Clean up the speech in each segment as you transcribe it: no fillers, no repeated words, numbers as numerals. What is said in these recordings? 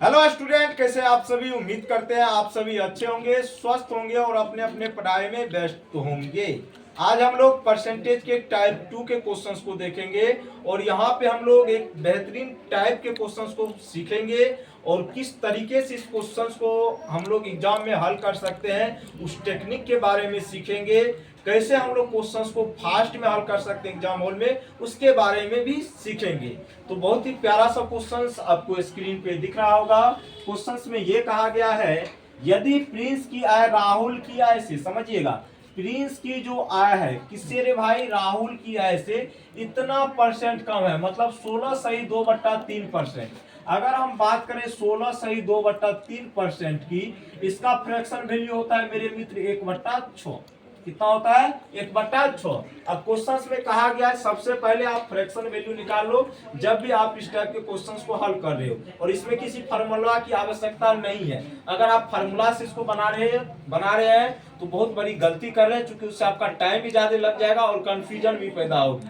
Hello student, कैसे आप सभी। उम्मीद करते हैं आप सभी अच्छे होंगे, स्वस्थ होंगे और अपने अपने पढ़ाई में व्यस्त होंगे। आज हम लोग परसेंटेज के टाइप 2 के क्वेश्चंस को देखेंगे और यहाँ पे हम लोग एक बेहतरीन टाइप के क्वेश्चंस को सीखेंगे और किस तरीके से इस क्वेश्चंस को हम लोग एग्जाम में हल कर सकते हैं उस टेक्निक के बारे में सीखेंगे। कैसे हम लोग क्वेश्चंस को फास्ट में हल कर सकते हैं एग्जाम हॉल में, उसके बारे में भी सीखेंगे। तो बहुत ही प्यारा सा क्वेश्चंस आपको स्क्रीन पे दिख रहा होगा। क्वेश्चंस में ये कहा गया है, यदि प्रिंस की आय राहुल की आय से, समझिएगा, प्रिंस की जो आय है किससे रे भाई, राहुल की आय से इतना परसेंट कम है, मतलब 16/2/3%। अगर हम बात करें 16/2/3% की, इसका फ्रैक्शन वैल्यू होता है मेरे मित्र 1/6। कितना होता है, 1/6। अब क्वेश्चंस में कहा गया है सबसे पहले आप फ्रैक्शन वैल्यू निकाल लो जब भी आप इस टाइप के क्वेश्चंस को हल कर रहे हो, और इसमें किसी फार्मूला की आवश्यकता नहीं है। अगर आप फार्मूला से इसको बना रहे हैं तो बहुत बड़ी गलती कर रहे हैं, क्योंकि उससे आपका टाइम भी ज्यादा लग जाएगा और कंफ्यूजन भी पैदा होगी।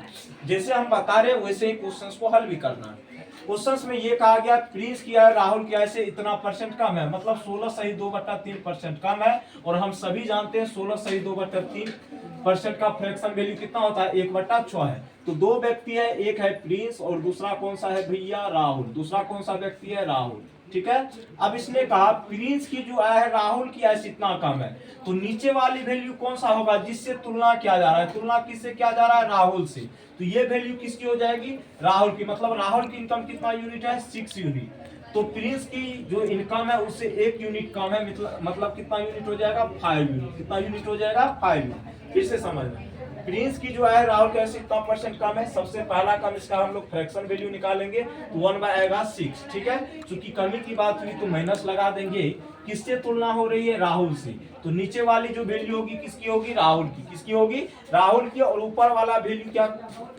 जैसे हम बता रहे हैं वैसे ही क्वेश्चंस को हल भी करना है। क्वेश्चंस में ये कहा गया प्रिंस की आय राहुल की आय से इतना परसेंट कम है, मतलब 16/2/3% कम है। और हम सभी जानते हैं 16/2/3% का फ्रैक्शन वैल्यू कितना होता है, 1/6 है। तो दो व्यक्ति है, एक है प्रिंस और दूसरा कौन सा है भैया, राहुल। दूसरा कौन सा व्यक्ति है, राहुल। ठीक है। अब इसने कहा प्रिंस की जो आय है राहुल की आय से इतना कम है, तो नीचे वाली वैल्यू कौन सा होगा जिससे तुलना किया जा रहा है, तुलना किससे किया जा रहा है, राहुल से। तो ये वैल्यू किसकी हो जाएगी, राहुल की। मतलब राहुल की इनकम कितना यूनिट है, 6 यूनिट। तो प्रिंस की जो इनकम है उससे 1 यूनिट कम है, मतलब कितना यूनिट हो जाएगा, 5 यूनिट। कितना यूनिट हो जाएगा, 5 यूनिट। फिर से समझना, प्रिंस की जो है राहुल के ऐसे इतना परसेंट कम है। सबसे पहला कम इसका हम लोग फ्रैक्शन वैल्यू निकालेंगे तो 1 आएगा 6। ठीक है, क्योंकि कमी की बात हुई तो माइनस लगा देंगे। किससे तुलना हो रही है, राहुल से। तो नीचे वाली जो वैल्यू होगी किसकी होगी, राहुल की। किसकी होगी, राहुल की। और ऊपर वाला वैल्यू क्या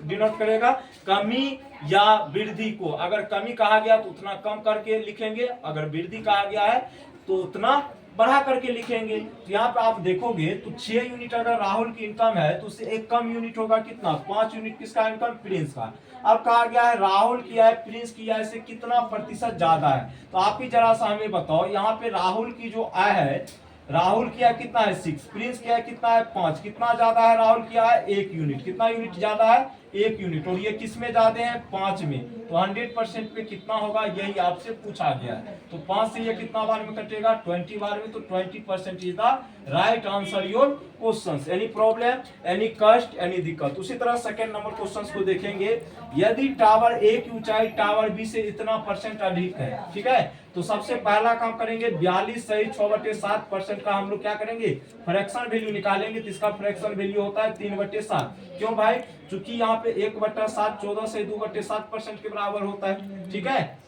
डिनोट करेगा, कमी या वृद्धि को। अगर कमी कहा गया तो उतना कम करके लिखेंगे, अगर वृद्धि कहा गया है तो उतना बढ़ा करके लिखेंगे। तो यहाँ पे आप देखोगे तो 6 यूनिट अगर राहुल की इनकम है तो उससे एक कम यूनिट होगा, कितना, 5 यूनिट। किसका इनकम, प्रिंस का। अब कहा गया है राहुल की आय प्रिंस की आय से कितना प्रतिशत ज्यादा है। तो आप ही जरा सा हमें बताओ, यहाँ पे राहुल की जो आय है, राहुल की आय कितना है, 6। प्रिंस की आय कितना है, 5। कितना ज्यादा है राहुल की आय, 1 यूनिट। कितना यूनिट ज्यादा है, 1 यूनिट। और ये किस में ज्यादा है, 5 में। तो 100% पे कितना होगा, यही आपसे पूछा गया है। तो 5 से ये कितना बार में कटेगा, 20 बार में। तो 20% is the right answer your questions. Any problem, any कष्ट, एनी दिक्कत। उसी तरह सेकंड नंबर क्वेश्चंस को देखेंगे, यदि टावर ए की ऊंचाई टावर बी से इतना परसेंट अधिक है। ठीक है, तो सबसे पहला काम करेंगे 42 सही 6/7% का हम लोग क्या करेंगे, फ्रैक्शन वैल्यू निकालेंगे। तो इसका फ्रैक्शन वैल्यू होता है 3/7। क्यों भाई, क्योंकि यहाँ पे 1/7 14 से 2/7% के बराबर होता है। ठीक है,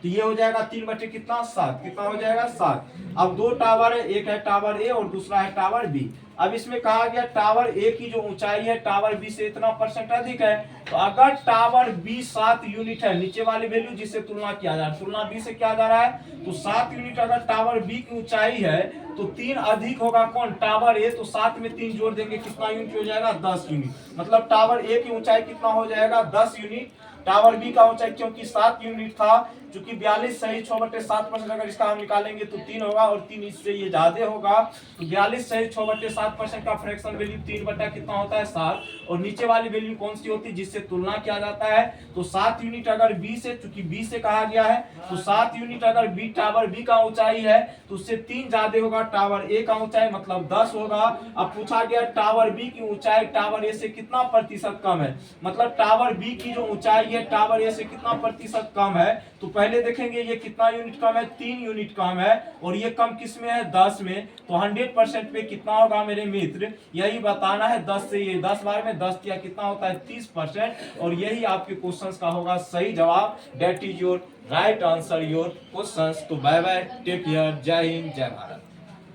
तो ये हो जाएगा 3/7। कितना हो जाएगा, 7। अब दो टावर है, एक है टावर ए और दूसरा है टावर बी। अब इसमें कहा गया टावर ए की जो ऊंचाई है टावर बी से इतना परसेंट अधिक है। तो अगर टावर बी 7 यूनिट है, नीचे वाली वैल्यू जिससे तुलना किया जा रहा है, तुलना बी से किया जा रहा है, तो 7 यूनिट अगर टावर बी की ऊंचाई है तो 3 अधिक होगा कौन, टावर ए। तो 7 में 3 जोड़ देंगे, कितना यूनिट हो जाएगा, 10 यूनिट। मतलब टावर ए की ऊंचाई कितना हो जाएगा, 10 यूनिट। टावर बी का ऊंचाई क्योंकि 7 यूनिट था, चूंकि 42 सही 6/7%, अगर इसका हम निकालेंगे तो 3 होगा और 3 इससे ये ज्यादा होगा। तो 42 सही 6/7% का फ्रैक्शन वैल्यू 3 बटा कितना होता है, 7। और नीचे वाली वैल्यू कौन सी होती है जिससे तुलना किया जाता है, तो 7 यूनिट अगर बी से, चूंकि बी से कहा गया है, तो 7 यूनिट अगर बी टावर बी का ऊंचाई है तो उससे 3 ज्यादा होगा टावर ए का ऊंचाई, मतलब 10 होगा। अब पूछा गया टावर बी की ऊंचाई टावर ए से कितना प्रतिशत कम है, मतलब टावर बी की जो ऊंचाई है टावर ए से कितना प्रतिशत कम है। तो पहले देखेंगे ये कितना यूनिट कम है, 3 यूनिट कम है। और ये कम किस में है, 10 में। तो 100% पे कितना होगा मेरे मित्र, यही बताना है। 10 से ये 10 बार में 10 किया कितना होता है, 30%। और यही आपके क्वेश्चंस का होगा सही जवाब। That is your right answer your questions. तो बाय बाय, टेक केयर, जय हिंद, जय भारत।